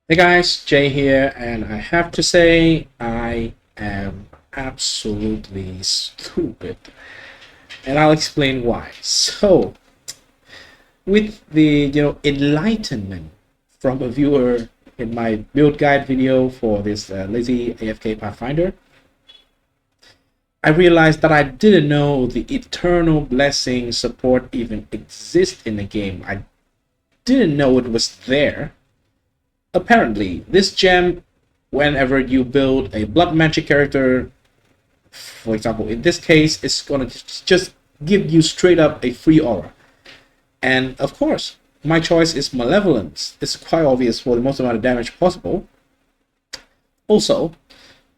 Hey guys, Jay here, and I have to say I am absolutely stupid, and I'll explain why. So, with the enlightenment from a viewer in my build guide video for this lazy AFK Pathfinder, I realized that I didn't know the eternal blessing support even exists in the game. I didn't know it was there. Apparently, this gem, whenever you build a blood magic character, for example, in this case, it's gonna just give you straight up a free aura. And of course, my choice is Malevolence. It's quite obvious for the most amount of damage possible. Also,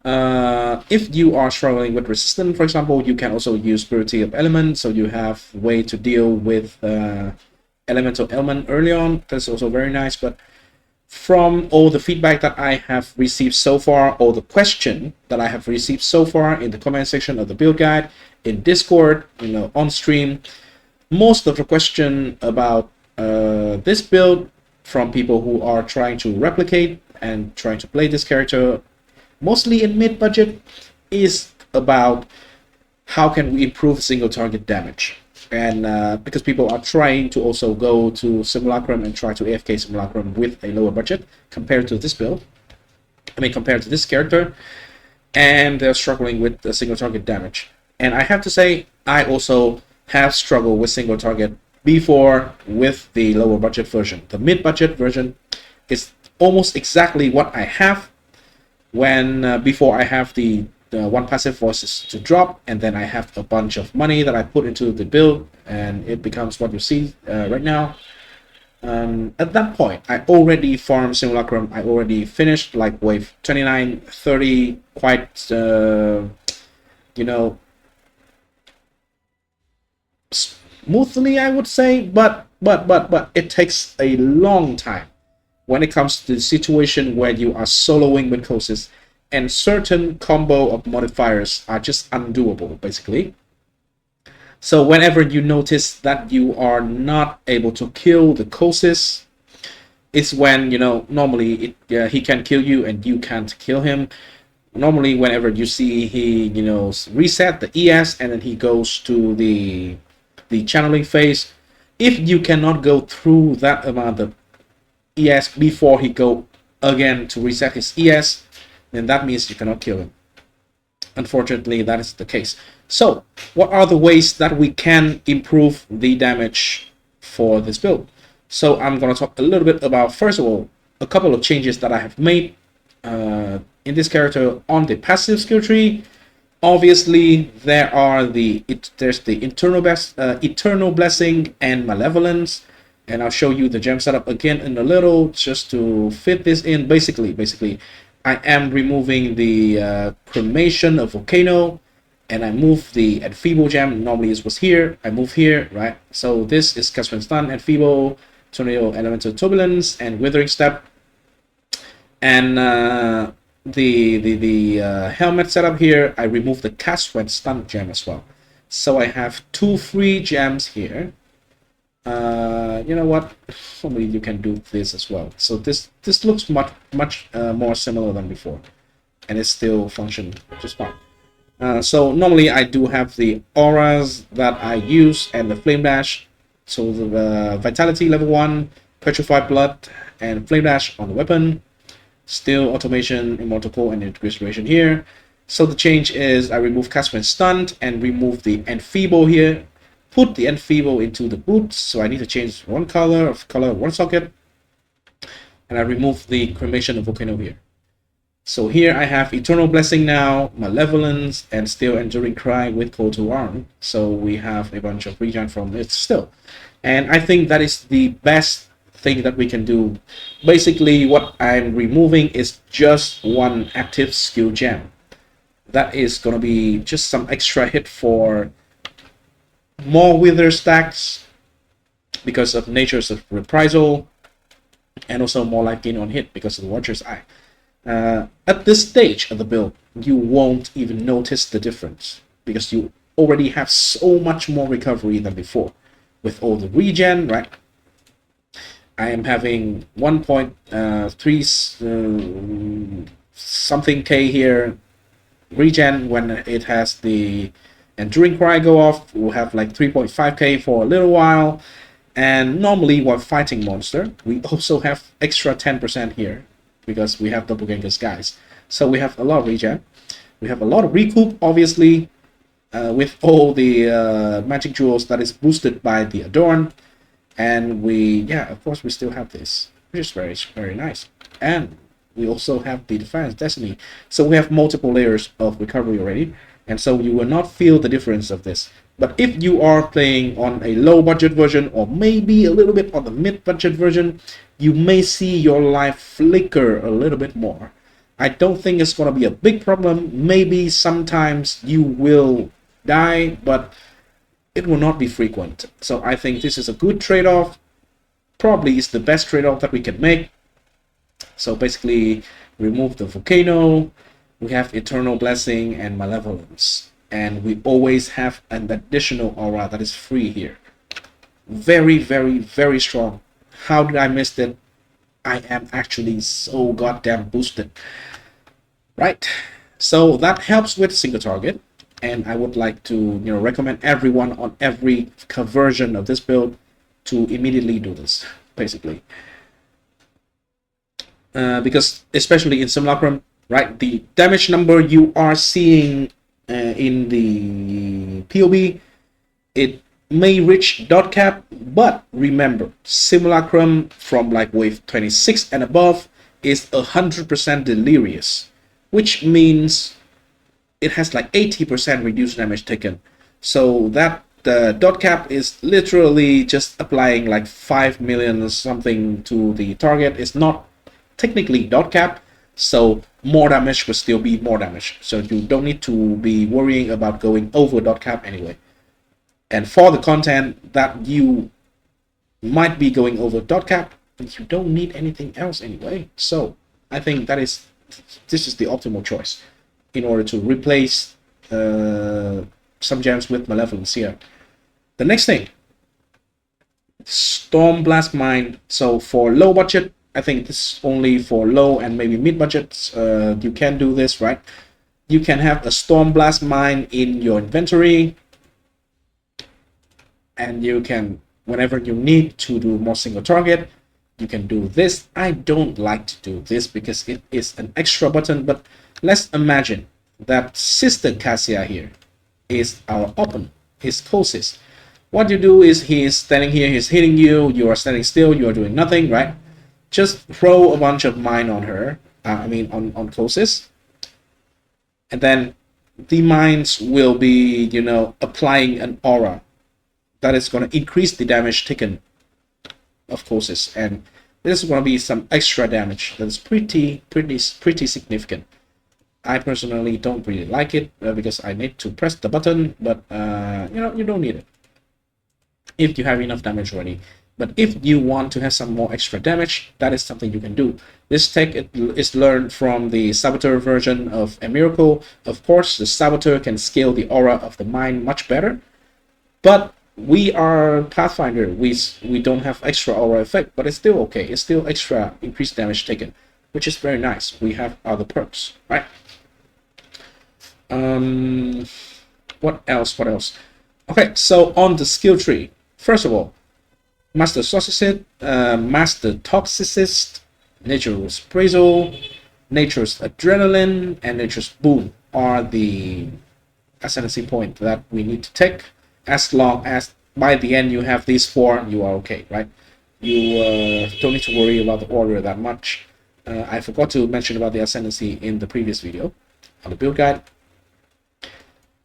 if you are struggling with resistance, for example, you can also use Purity of Element, so you have a way to deal with elemental element early on. That's also very nice. But from all the feedback that I have received so far, or the question that I have received so far in the comment section of the build guide, in Discord, on stream, most of the question about this build from people who are trying to replicate and trying to play this character, mostly in mid-budget, is about how can we improve single target damage. And because people are trying to also go to Simulacrum and try to AFK Simulacrum with a lower budget compared to this build, compared to this character, and they're struggling with the single target damage. And I have to say, I also have struggled with single target before with the lower budget version. The mid-budget version is almost exactly what I have when before I have the one passive voices to drop, and then I have a bunch of money that I put into the build, and it becomes what you see right now. At that point, I already farmed Simulacrum. I already finished like wave 29, 30, quite, smoothly, I would say, but it takes a long time when it comes to the situation where you are soloing with Kosis, and certain combo of modifiers are just undoable, basically. So whenever you notice that you are not able to kill the Kosis, it's when, normally he can kill you and you can't kill him. Normally, whenever you see he, reset the ES and then he goes to the channeling phase, if you cannot go through that amount of ES before he go again to reset his ES, then that means you cannot kill him. Unfortunately, that is the case. So, what are the ways that we can improve the damage for this build? So, I'm going to talk a little bit about, first of all, a couple of changes that I have made in this character on the passive skill tree. Obviously, there's the eternal blessing and malevolence, and I'll show you the gem setup again in a little just to fit this in. Basically, I am removing the cremation of volcano, and I move the enfeeble gem. Normally it was here. I move here, right? So this is Catchment Stun, enfeeble, tornado, elemental turbulence, and withering step, and the helmet setup here, I remove the cast when stun gem as well. So I have 2 free gems here. You know what? Probably you can do this as well. So this looks much more similar than before, and it still functions just fine. So normally I do have the auras that I use and the flame dash. So the vitality level 1, petrified blood, and flame dash on the weapon. Still automation, immortal core, and restoration here. So the change is I remove cast when stunned and remove the enfeeble here. Put the enfeeble into the boots, so I need to change one color of one socket, and I remove the cremation of volcano here. So here I have eternal blessing now, malevolence, and still enduring cry with call to arm. So we have a bunch of regen from it still, and I think that is the best thing that we can do. Basically, what I'm removing is just one active skill gem. That is gonna be just some extra hit for more wither stacks because of natures of reprisal, and also more life gain on hit because of the Watcher's Eye. At this stage of the build, you won't even notice the difference because you already have so much more recovery than before with all the regen, right? I am having 1.3 something K here regen when it has the Enduring Cry go off. We'll have like 3.5k for a little while. And normally while fighting monster, we also have extra 10% here because we have Doppelganger's Guys. So we have a lot of regen. We have a lot of recoup, obviously, with all the magic jewels that is boosted by the Adorn. And of course, we still have this, which is very, very nice. And we also have the Defiance Destiny. So we have multiple layers of recovery already. And so you will not feel the difference of this. But if you are playing on a low budget version, or maybe a little bit on the mid budget version, you may see your life flicker a little bit more. I don't think it's going to be a big problem. Maybe sometimes you will die, but it will not be frequent. So I think this is a good trade-off. Probably is the best trade-off that we can make. So basically, remove the volcano. We have Eternal Blessing and Malevolence. And we always have an additional aura that is free here. Very, very, very strong. How did I miss it? I am actually so goddamn boosted. Right? So that helps with single target. And I would like to recommend everyone on every version of this build to immediately do this, basically. Because especially in Simulacrum, right, the damage number you are seeing in the POE, it may reach dot cap, but remember, Simulacrum from like wave 26 and above is 100% delirious, which means it has like 80% reduced damage taken. So that the dot cap is literally just applying like 5 million or something to the target. It's not technically dot cap, so more damage will still be more damage. So you don't need to be worrying about going over dot cap anyway. And for the content that you might be going over dot cap, you don't need anything else anyway. So I think this is the optimal choice in order to replace some gems with Malevolence here. The next thing, Storm Blast Mine. So for low budget, I think this is only for low and maybe mid budgets. You can do this, right? You can have a Storm Blast Mine in your inventory, and you can, whenever you need to do more single target, you can do this. I don't like to do this because it is an extra button, but let's imagine that Sister Cassia here is our opponent, his closest. What you do is he is standing here, he's hitting you, you are standing still, you are doing nothing, right? Just throw a bunch of mine on her, on closest, and then the mines will be, applying an aura that is going to increase the damage taken of closest, and this is going to be some extra damage that is pretty significant. I personally don't really like it because I need to press the button, but you don't need it if you have enough damage already. But if you want to have some more extra damage, that is something you can do. This tech is learned from the Saboteur version of A Miracle. Of course, the Saboteur can scale the aura of the mine much better, but we are Pathfinder. We don't have extra aura effect, but it's still okay. It's still extra increased damage taken, which is very nice. We have other perks, right? What else? Okay, so on the skill tree, first of all, Master Sorceress, Master Toxicist, Nature's Appraisal, Nature's Adrenaline, and Nature's Boon are the ascendancy point that we need to take. As long as by the end you have these four, you are okay, right? You don't need to worry about the order that much. I forgot to mention about the ascendancy in the previous video on the build guide.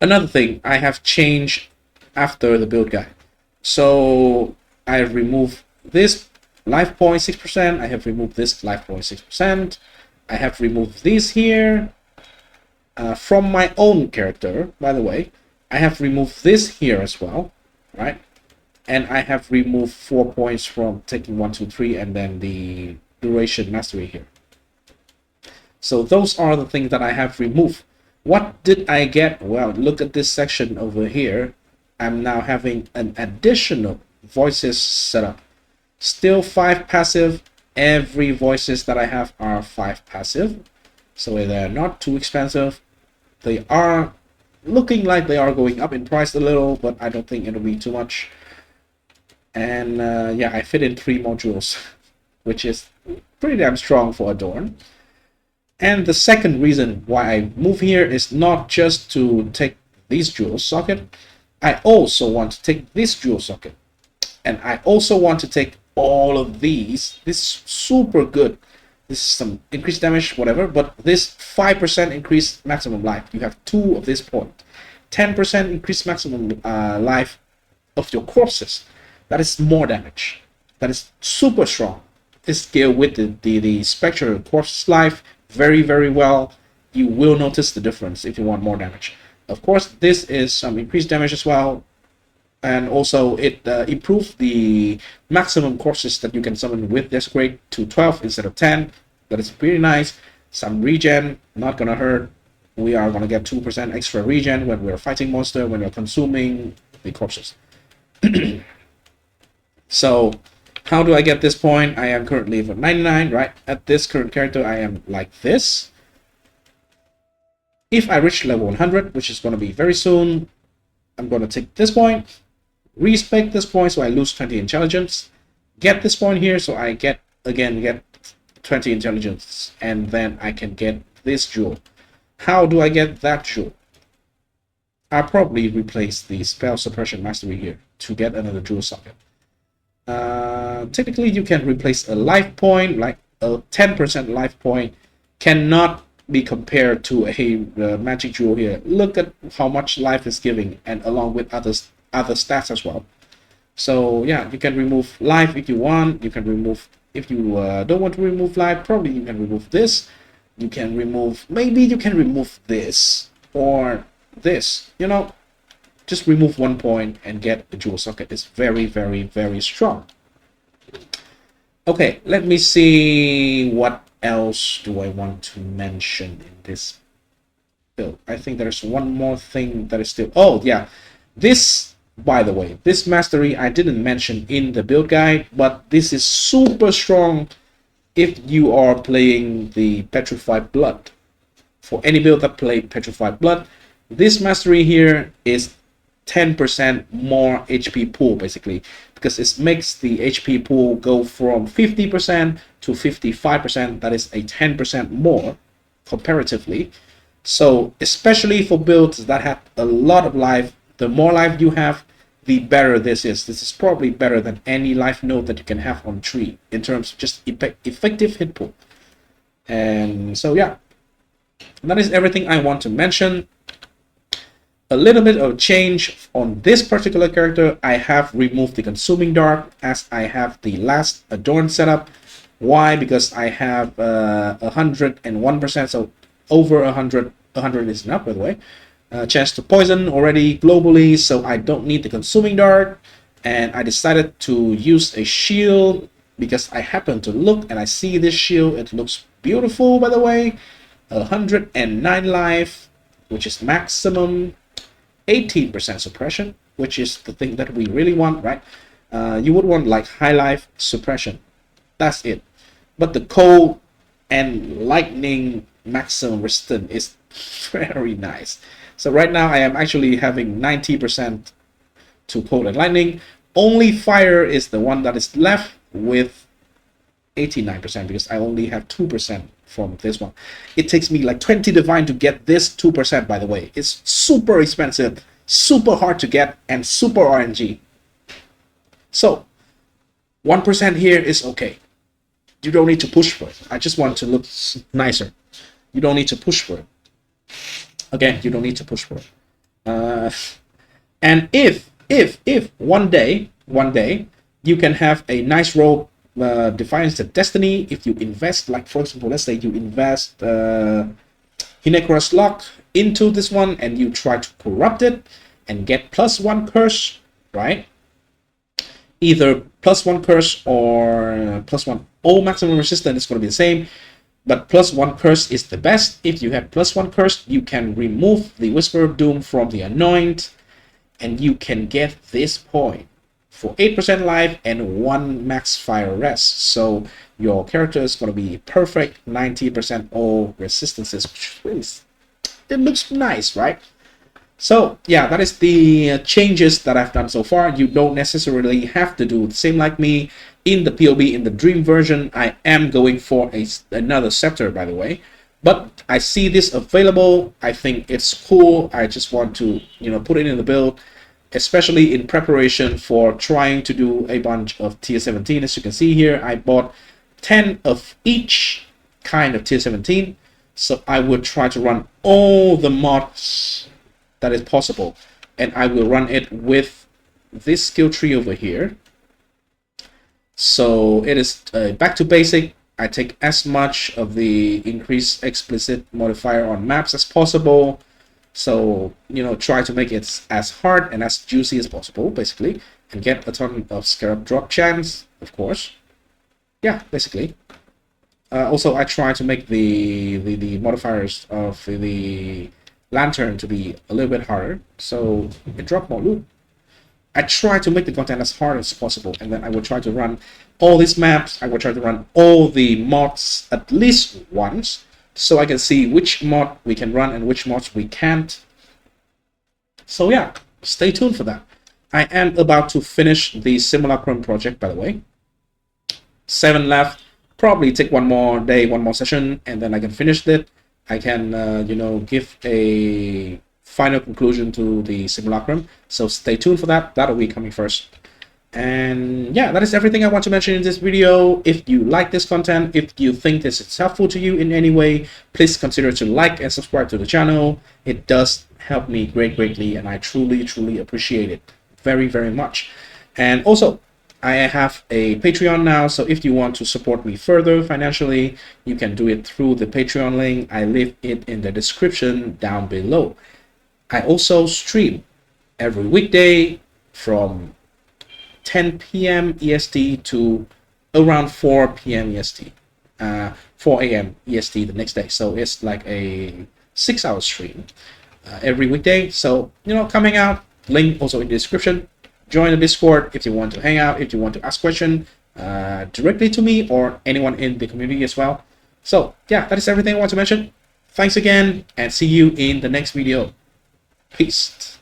Another thing I have changed after the build guide. So I have removed this life point 6%. I have removed this life point 6%. I have removed these here from my own character, by the way. I have removed this here as well, right? And I have removed 4 points from taking 1, 2, 3, and then the duration mastery here. So those are the things that I have removed. What did I get? Well, look at this section over here. I'm now having an additional voices set up. Still 5 passive. Every voices that I have are 5 passive. So they're not too expensive. They are looking like they are going up in price a little, but I don't think it'll be too much. And yeah, I fit in 3 modules, which is pretty damn strong for Adorn. And the second reason why I move here is not just to take this jewel socket. I also want to take this jewel socket. And I also want to take all of these. This is super good. This is some increased damage, whatever, but this 5% increased maximum life. You have 2 of this point. 10% increased maximum life of your corpses. That is more damage. That is super strong. This scale with the spectral corpse life very, very well. You will notice the difference if you want more damage. Of course, this is some increased damage as well. And also it improves the maximum corpses that you can summon with this grade to 12 instead of 10. That is pretty nice. Some regen, not gonna hurt. We are gonna get 2% extra regen when we're fighting monster, when we're consuming the corpses. So how do I get this point? I am currently level 99, right? At this current character, I am like this. If I reach level 100, which is going to be very soon, I'm going to take this point, respec this point so I lose 20 intelligence, get this point here so I get 20 intelligence, and then I can get this jewel. How do I get that jewel? I'll probably replace the spell suppression mastery here to get another jewel socket. Technically, you can replace a life point, like a 10% life point, cannot be compared to a magic jewel here. Look at how much life is giving, and along with other stats as well. So yeah, you can remove life if you want. You can remove, if you don't want to remove life, probably you can remove this. You can remove, maybe you can remove this or this, you know. Just remove 1 point and get a jewel socket. It's very, very, very strong. Okay, let me see what else do I want to mention in this build. I think there's one more thing that is still... Oh, yeah. This, by the way, this mastery I didn't mention in the build guide, but this is super strong if you are playing the Petrified Blood. For any build that play Petrified Blood, this mastery here is 10% more HP pool, basically, because it makes the HP pool go from 50% to 55%. That is a 10% more comparatively. So especially for builds that have a lot of life, the more life you have, the better this is. This is probably better than any life node that you can have on tree in terms of just effective hit pool. And so yeah, that is everything I want to mention. A little bit of change on this particular character. I have removed the Consuming Dark as I have the last Adorn setup. Why? Because I have 101%, so over 100 is enough, by the way. Chance to poison already globally, so I don't need the Consuming Dark. And I decided to use a shield because I happen to look and I see this shield. It looks beautiful, by the way. 109 life, which is maximum. 18% suppression, which is the thing that we really want, right? You would want like high life suppression. That's it. But the cold and lightning maximum resistance is very nice. So right now I am actually having 90% to cold and lightning. Only fire is the one that is left with 89% because I only have 2% from this one. It takes me like 20 divine to get this 2%, by the way. It's super expensive, super hard to get, and super RNG. So 1% here is okay. You don't need to push for it. I just want to look nicer. You don't need to push for it. Again, you don't need to push for it. And if one day you can have a nice roll defines the destiny if you invest, like for example, let's say you invest Hinekra's Lock into this one and you try to corrupt it and get +1 curse, right? Either +1 curse or +1 all maximum resistance is going to be the same, but +1 curse is the best. If you have +1 curse, you can remove the Whisper of Doom from the Anoint and you can get this point. for 8% life and 1 max fire rest. So your character is going to be perfect 90% all resistances, which is, it looks nice, right? So yeah, that is the changes that I've done so far. You don't necessarily have to do the same like me. In the POB, in the Dream version, I am going for another scepter, by the way. But I see this available. I think it's cool. I just want to, put it in the build, especially in preparation for trying to do a bunch of tier 17. As you can see here, I bought 10 of each kind of tier 17. So I would try to run all the mods that is possible, and I will run it with this skill tree over here. So it is back to basic. I take as much of the increased explicit modifier on maps as possible. So, try to make it as hard and as juicy as possible, basically, and get a ton of scarab drop chance, of course. Yeah, basically. Also, I try to make the modifiers of the lantern to be a little bit harder, so it drop more loot. I try to make the content as hard as possible, and then I will try to run all these maps. I will try to run all the mods at least once, so I can see which mod we can run and which mods we can't. So yeah, stay tuned for that. I am about to finish the Simulacrum project, by the way. 7 left. Probably take one more day, one more session, and then I can finish it. I can, give a final conclusion to the Simulacrum. So stay tuned for that. That'll be coming first. And yeah, that is everything I want to mention in this video. If you like this content, if you think this is helpful to you in any way, please consider to like and subscribe to the channel. It does help me greatly, and I truly appreciate it very, very much. And also, I have a Patreon now, so if you want to support me further financially, you can do it through the Patreon link. I leave it in the description down below. I also stream every weekday from 10 p.m. EST to around 4 p.m. EST, 4 a.m. EST the next day. So it's like a 6-hour stream every weekday. So, coming out, link also in the description. Join the Discord if you want to hang out, if you want to ask questions directly to me or anyone in the community as well. So yeah, that is everything I want to mention. Thanks again, and see you in the next video. Peace.